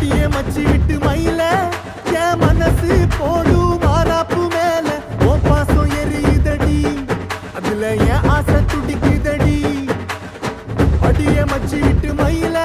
அடியே மச்சி விட்டு மயில என் மனசு போடும் மாறாப்பு மேல ஓ பாசம் எரியுதடி அதுல என் ஆசை துடிக்குதடி அடியே மச்சி விட்டு மயில